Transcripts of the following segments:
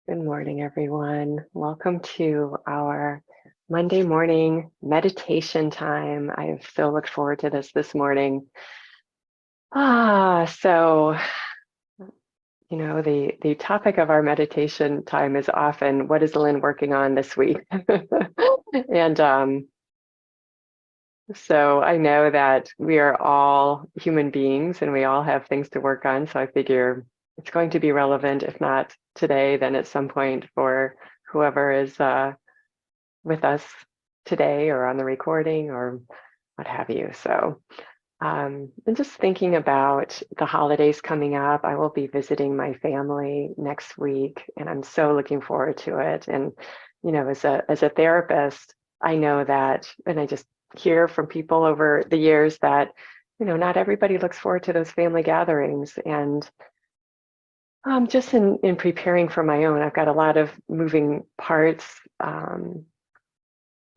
Good morning, everyone. Welcome to our Monday morning meditation time. I've so looked forward to this morning. So the topic of our meditation time is often, what is Lynn working on this week? And so I know that we are all human beings and we all have things to work on. So I figure it's going to be relevant, if not today, then at some point for whoever is with us today or on the recording or what have you. So, and just thinking about the holidays coming up, I will be visiting my family next week, and I'm so looking forward to it. And, as a therapist, I know that, and I just hear from people over the years that, not everybody looks forward to those family gatherings. And just in preparing for my own, I've got a lot of moving parts.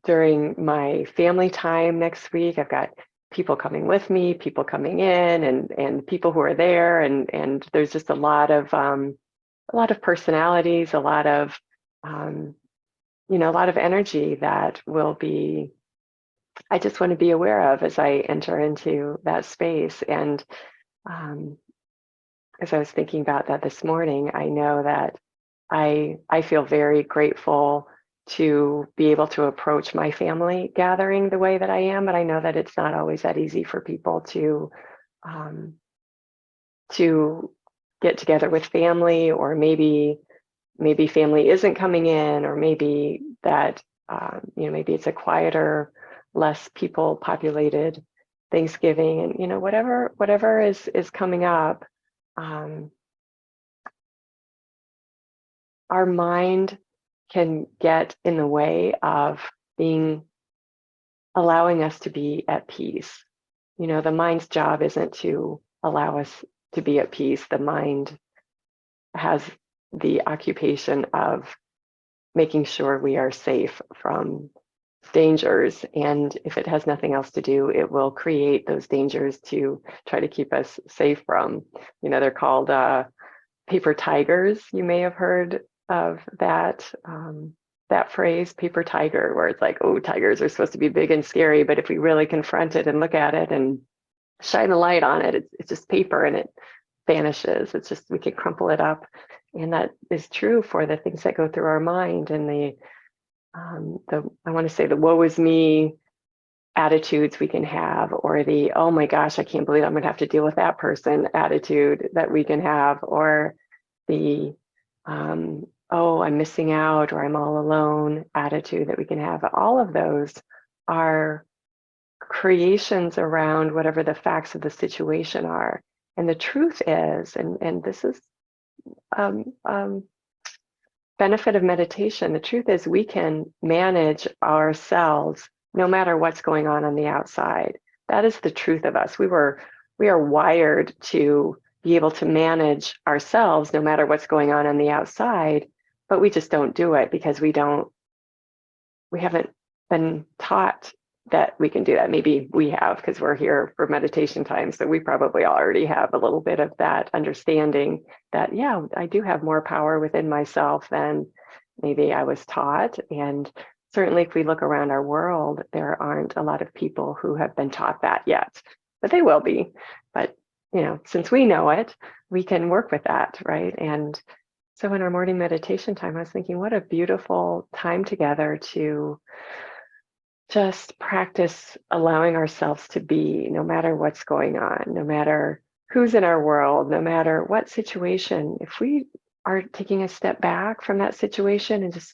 During my family time next week. I've got people coming with me, people coming in, and people who are there, and there's just a lot of personalities, a lot of energy that will be. I just want to be aware of as I enter into that space. And um, as I was thinking about that this morning, I know that I feel very grateful to be able to approach my family gathering the way that I am, but I know that it's not always that easy for people um, to get together with family, or maybe family isn't coming in, or maybe that maybe it's a quieter, less people populated Thanksgiving, and whatever is coming up. Um, our mind can get in the way of being allowing us to be at peace. The mind's job isn't to allow us to be at peace. The mind has the occupation of making sure we are safe from dangers. And if it has nothing else to do, it will create those dangers to try to keep us safe from. They're called paper tigers. You may have heard of that phrase, paper tiger, where it's like, oh, tigers are supposed to be big and scary, but if we really confront it and look at it and shine the light on it, it's just paper and it vanishes. It's just, we can crumple it up. And that is true for the things that go through our mind, and I want to say the woe is me attitudes we can have, or the, oh my gosh, I can't believe I'm going to have to deal with that person attitude that we can have, or the, oh, I'm missing out, or I'm all alone attitude that we can have. All of those are creations around whatever the facts of the situation are. And the truth is, and this is um, um, benefit of meditation, the truth is we can manage ourselves no matter what's going on the outside. That is the truth of us. We are wired to be able to manage ourselves no matter what's going on the outside, but we just don't do it because we haven't been taught that we can do that. Maybe we have, because we're here for meditation time. So we probably already have a little bit of that understanding that, yeah, I do have more power within myself than maybe I was taught. And certainly if we look around our world, there aren't a lot of people who have been taught that yet, but they will be. But, since we know it, we can work with that, right? And so in our morning meditation time, I was thinking, what a beautiful time together to just practice allowing ourselves to be, no matter what's going on, no matter who's in our world, no matter what situation. If we are taking a step back from that situation and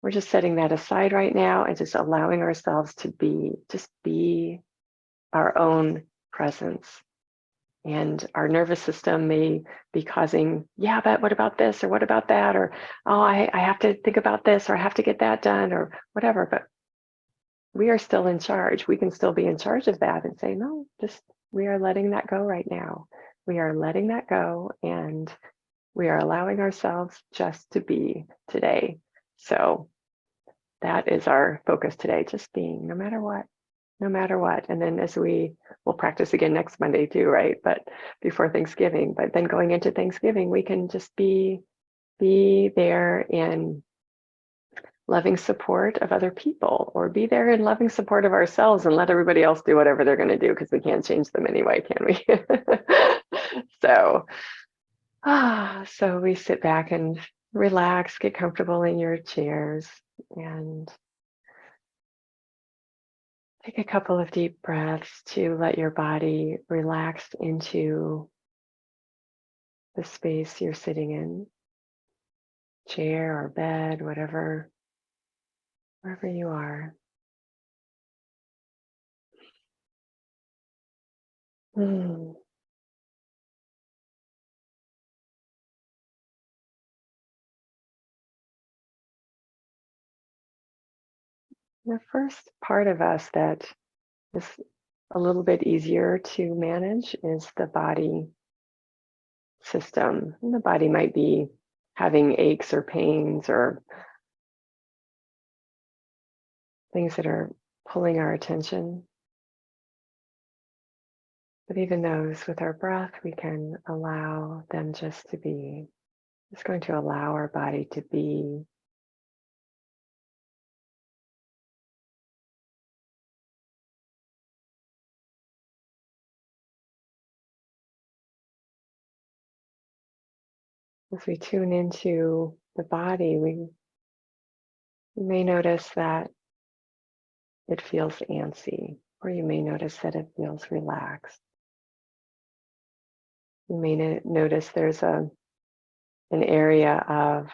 we're just setting that aside right now and just allowing ourselves to be our own presence. And our nervous system may be causing, yeah, but what about this, or what about that, or oh, I have to think about this, or I have to get that done, or whatever. But we are still in charge. We can still be in charge of that and say, no, we are letting that go right now. We are letting that go, and we are allowing ourselves just to be today. So that is our focus today, just being, no matter what, no matter what. And then as will practice again next Monday too, right? But before Thanksgiving, but then going into Thanksgiving, we can just be be there in loving support of other people, or be there in loving support of ourselves and let everybody else do whatever they're going to do because we can't change them anyway, can we? So, so we sit back and relax, get comfortable in your chairs, and take a couple of deep breaths to let your body relax into the space you're sitting in, chair or bed, whatever, wherever you are. Hmm. The first part of us that is a little bit easier to manage is the body system. And the body might be having aches or pains or things that are pulling our attention. But even those, with our breath, we can allow them just to be. Just going to allow our body to be. As we tune into the body, we may notice that it feels antsy, or you may notice that it feels relaxed. You may notice there's an area of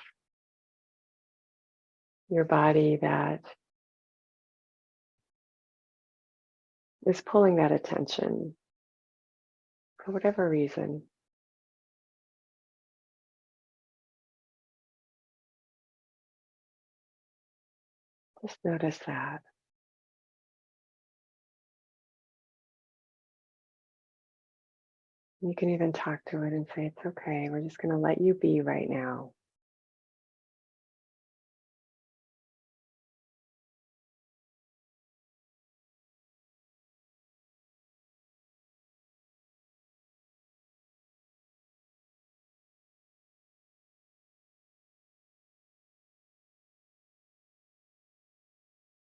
your body that is pulling that attention for whatever reason. Just notice that. You can even talk to it and say, it's okay, we're just going to let you be right now.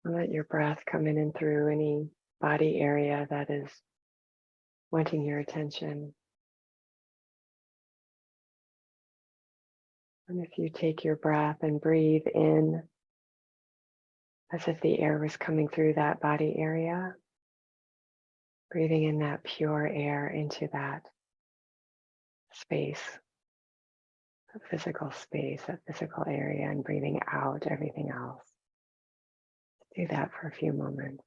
And let your breath come in and through any body area that is wanting your attention. And if you take your breath and breathe in as if the air was coming through that body area, breathing in that pure air into that space, a physical space, a physical area, and breathing out everything else. Do that for a few moments.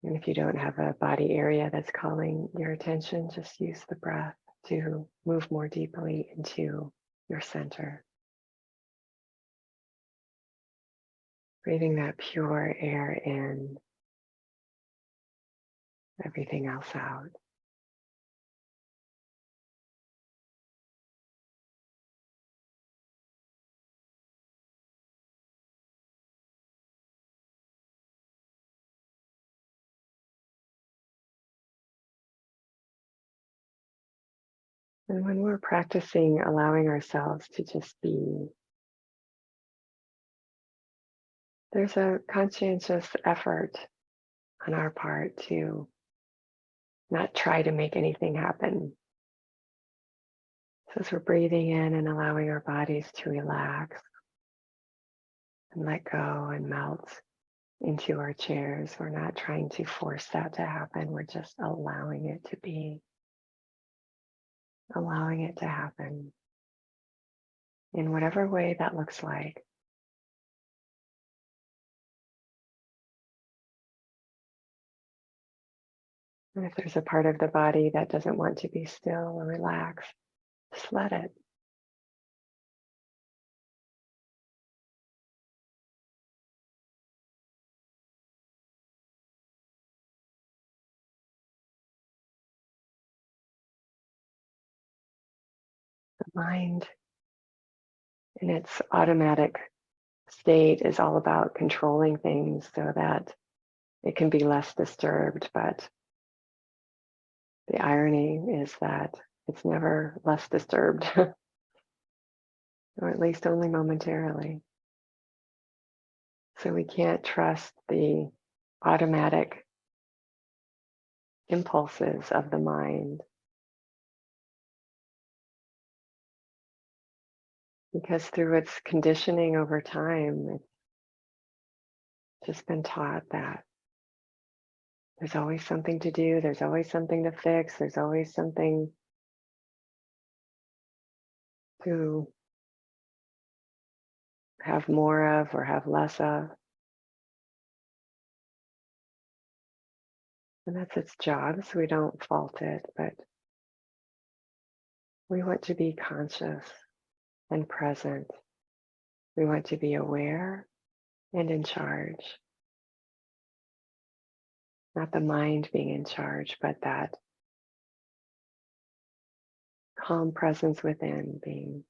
And if you don't have a body area that's calling your attention, just use the breath to move more deeply into your center. Breathing that pure air in, everything else out. And when we're practicing allowing ourselves to just be, there's a conscientious effort on our part to not try to make anything happen. So as we're breathing in and allowing our bodies to relax and let go and melt into our chairs, we're not trying to force that to happen. We're just allowing it to be, allowing it to happen in whatever way that looks like. And if there's a part of the body that doesn't want to be still or relaxed, just let it. The mind in its automatic state is all about controlling things so that it can be less disturbed. But the irony is that it's never less disturbed, or at least only momentarily. So we can't trust the automatic impulses of the mind, because through its conditioning over time, it's just been taught that there's always something to do, there's always something to fix, there's always something to have more of or have less of. And that's its job, so we don't fault it, but we want to be conscious and present. We want to be aware and in charge. Not the mind being in charge, but that calm presence within being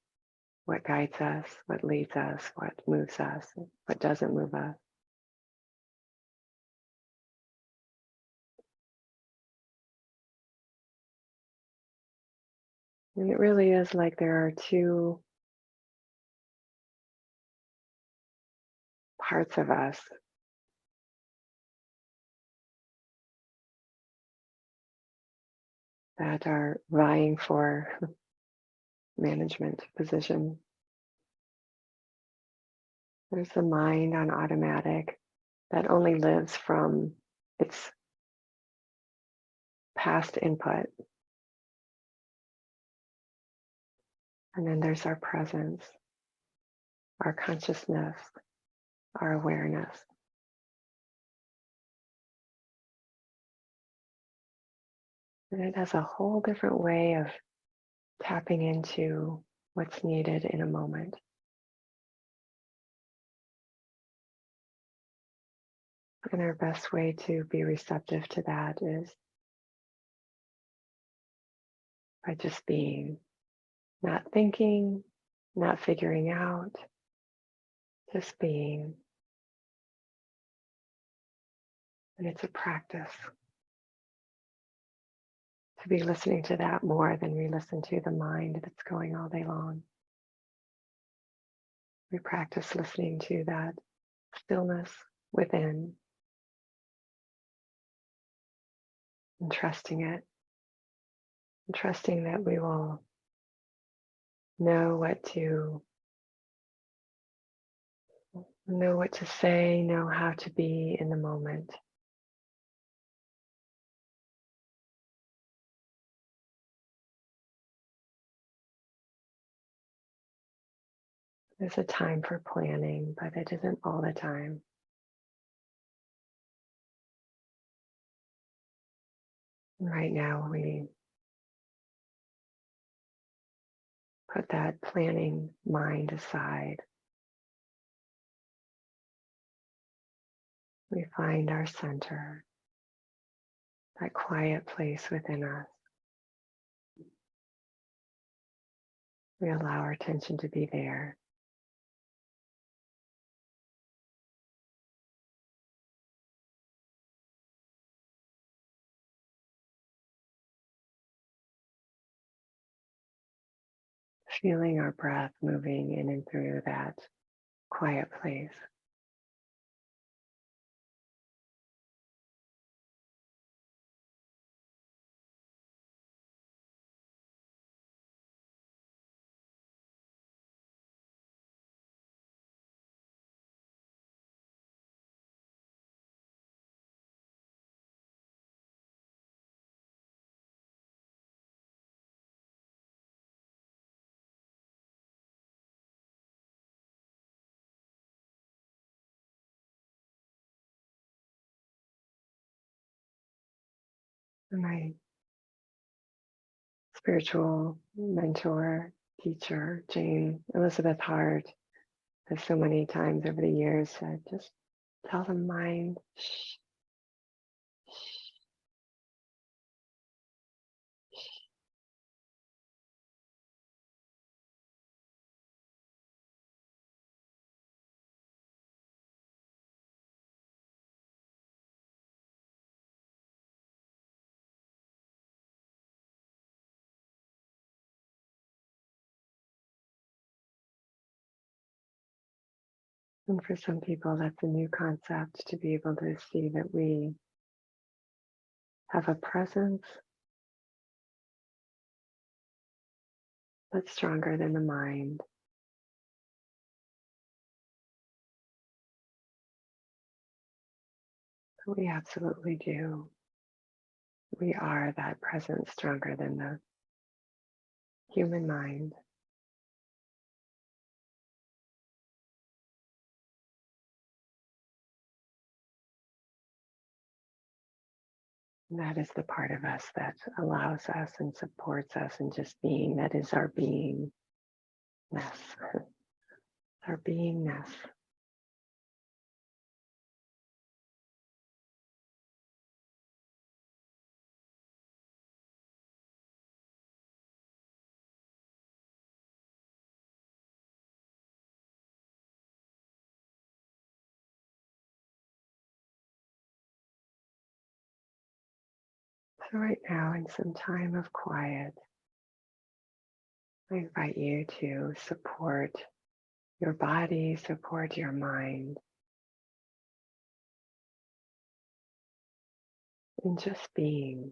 what guides us, what leads us, what moves us, what doesn't move us. And it really is like there are two parts of us that are vying for management position. There's the mind on automatic that only lives from its past input. And then there's our presence, our consciousness, our awareness. And it has a whole different way of tapping into what's needed in a moment. And our best way to be receptive to that is by just being, not thinking, not figuring out, just being. And it's a practice to be listening to that more than we listen to the mind that's going all day long. We practice listening to that stillness within and trusting it, and trusting that we will know what to say, know how to be in the moment. There's a time for planning, but it isn't all the time. And right now, we put that planning mind aside. We find our center, that quiet place within us. We allow our attention to be there. Feeling our breath moving in and through that quiet place. My spiritual mentor, teacher, Jane Elizabeth Hart, has so many times over the years said, just tell the mind, shh, And for some people, that's a new concept to be able to see that we have a presence that's stronger than the mind. We absolutely do. We are that presence stronger than the human mind. And that is the part of us that allows us and supports us in just being. That is our beingness. Our beingness. So right now, in some time of quiet, I invite you to support your body, support your mind in just being.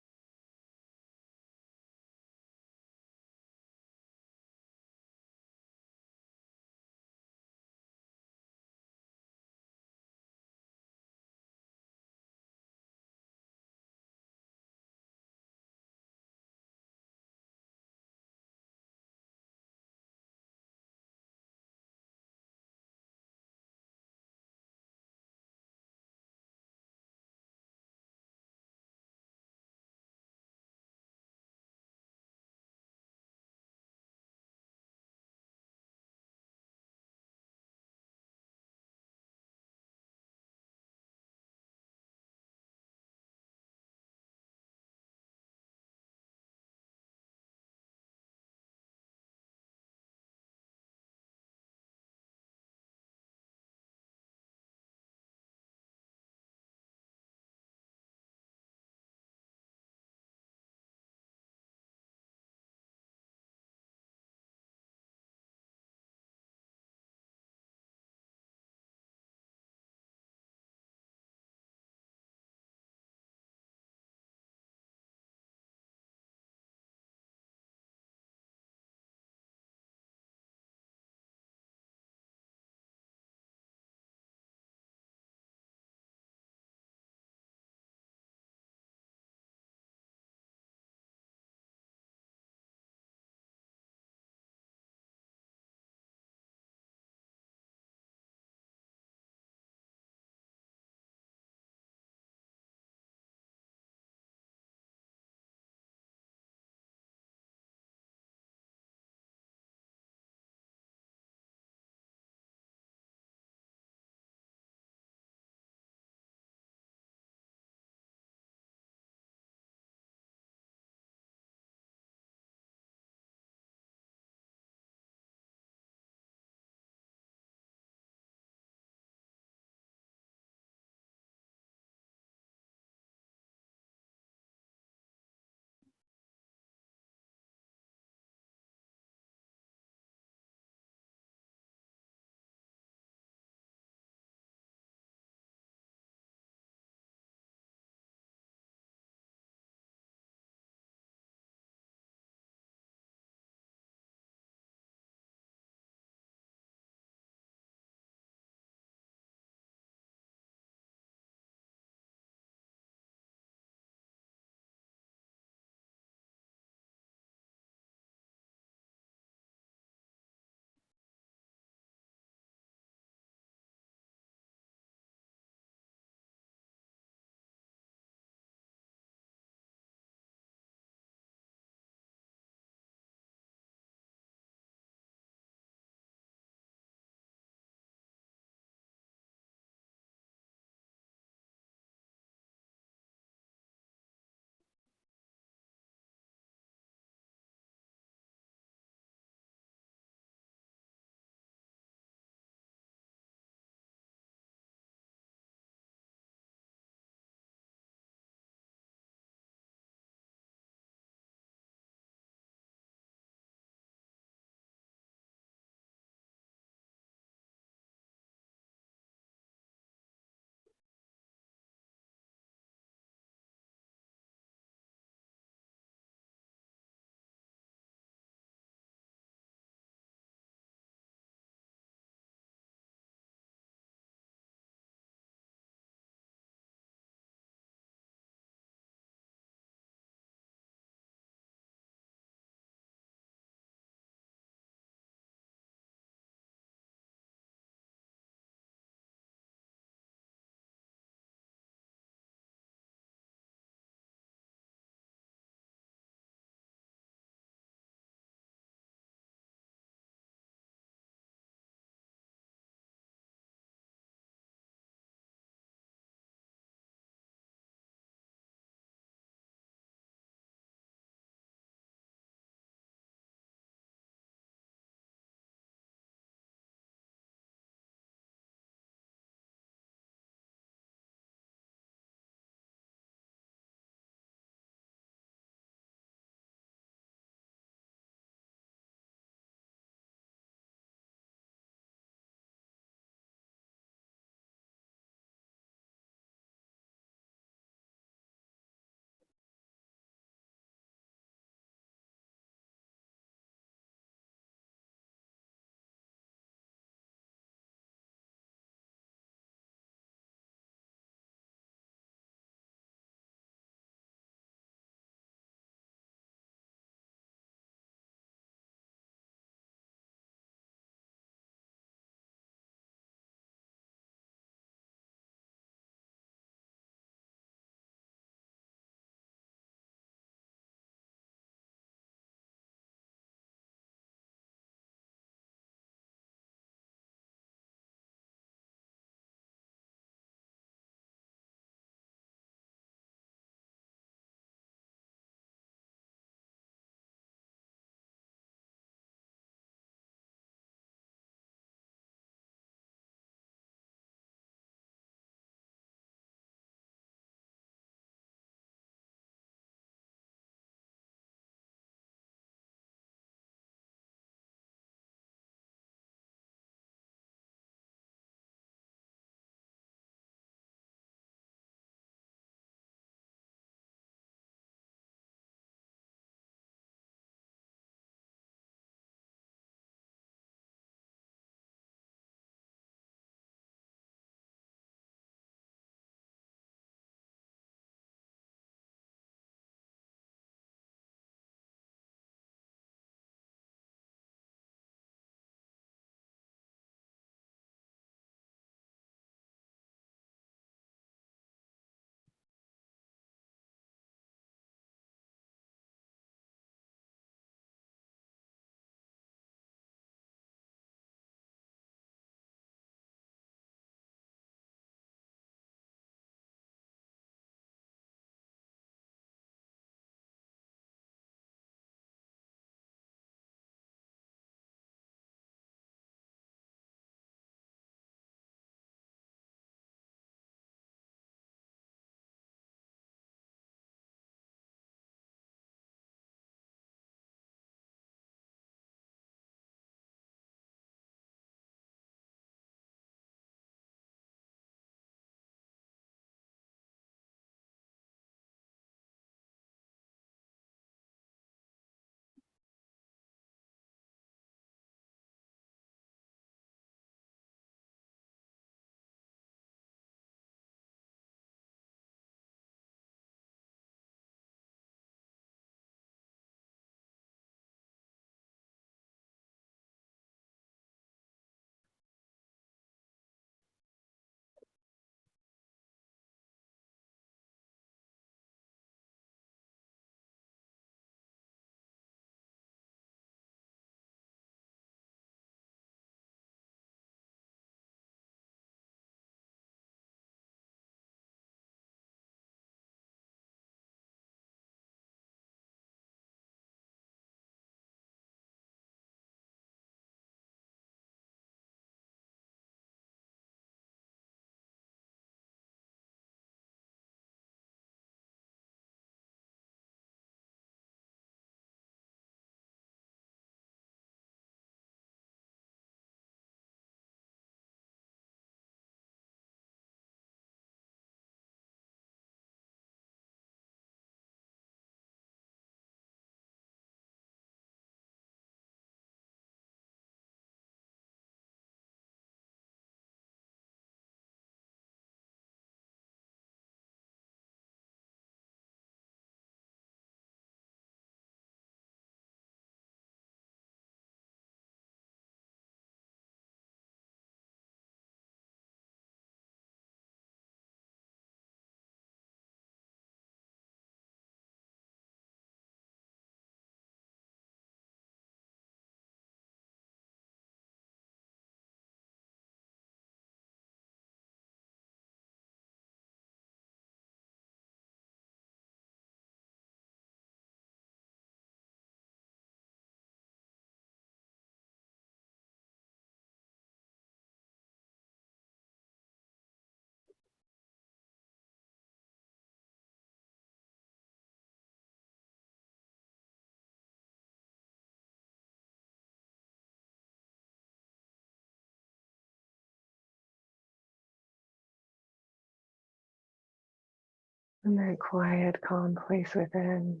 In that quiet, calm place within,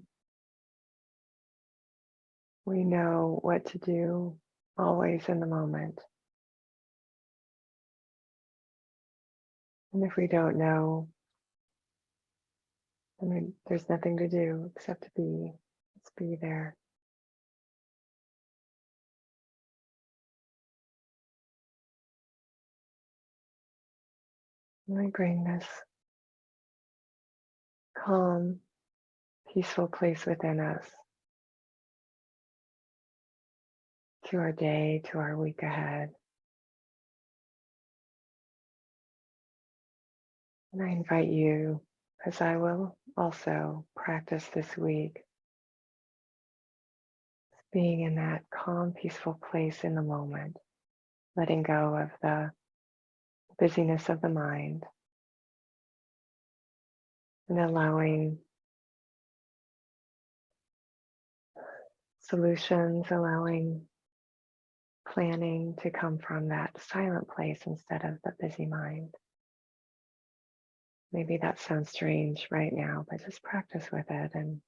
we know what to do always in the moment. And if we don't know, there's nothing to do except to be. Just be there. And we bring this calm, peaceful place within us to our day, to our week ahead. And I invite you, as I will also practice this week, being in that calm, peaceful place in the moment, letting go of the busyness of the mind and allowing solutions, allowing planning to come from that silent place instead of the busy mind. Maybe that sounds strange right now, but just practice with it. And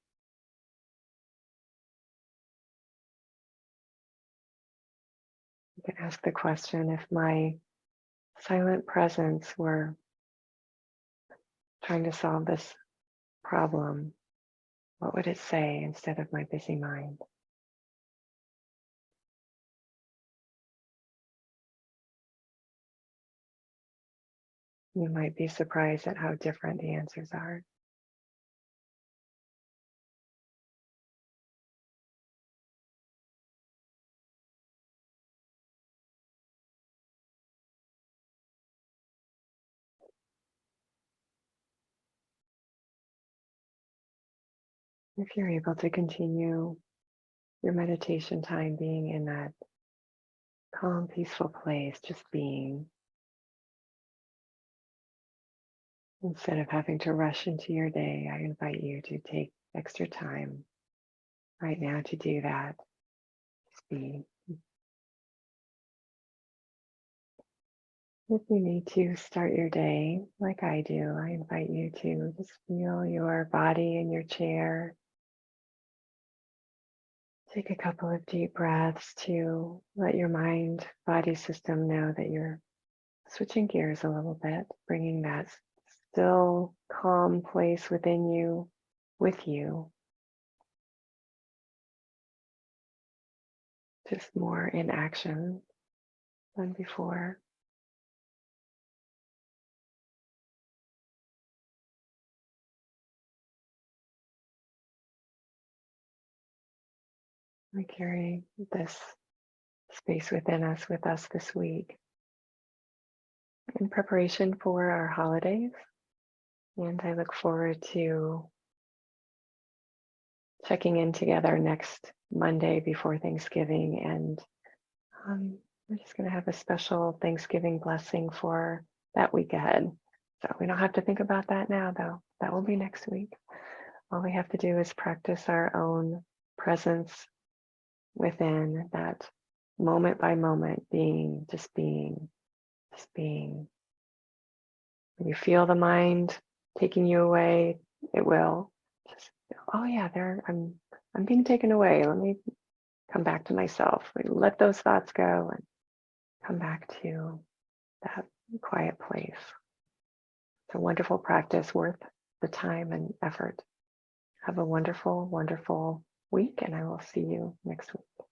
you can ask the question, if my silent presence were trying to solve this problem, what would it say instead of my busy mind? You might be surprised at how different the answers are. If you're able to continue your meditation time being in that calm, peaceful place, just being, instead of having to rush into your day, I invite you to take extra time right now to do that. Just be. If you need to start your day like I do, I invite you to just feel your body in your chair. Take a couple of deep breaths to let your mind, body system know that you're switching gears a little bit, bringing that still, calm place within you with you, just more in action than before. We carry this space within us with us this week in preparation for our holidays. And I look forward to checking in together next Monday before Thanksgiving. And we're just going to have a special Thanksgiving blessing for that week ahead. So we don't have to think about that now, though. That will be next week. All we have to do is practice our own presence within that moment by moment, being, just being, just being. When you feel the mind taking you away, it will. Just, oh yeah, I'm being taken away. Let me come back to myself. Let those thoughts go and come back to that quiet place. It's a wonderful practice, worth the time and effort. Have a wonderful, wonderful week, and I will see you next week.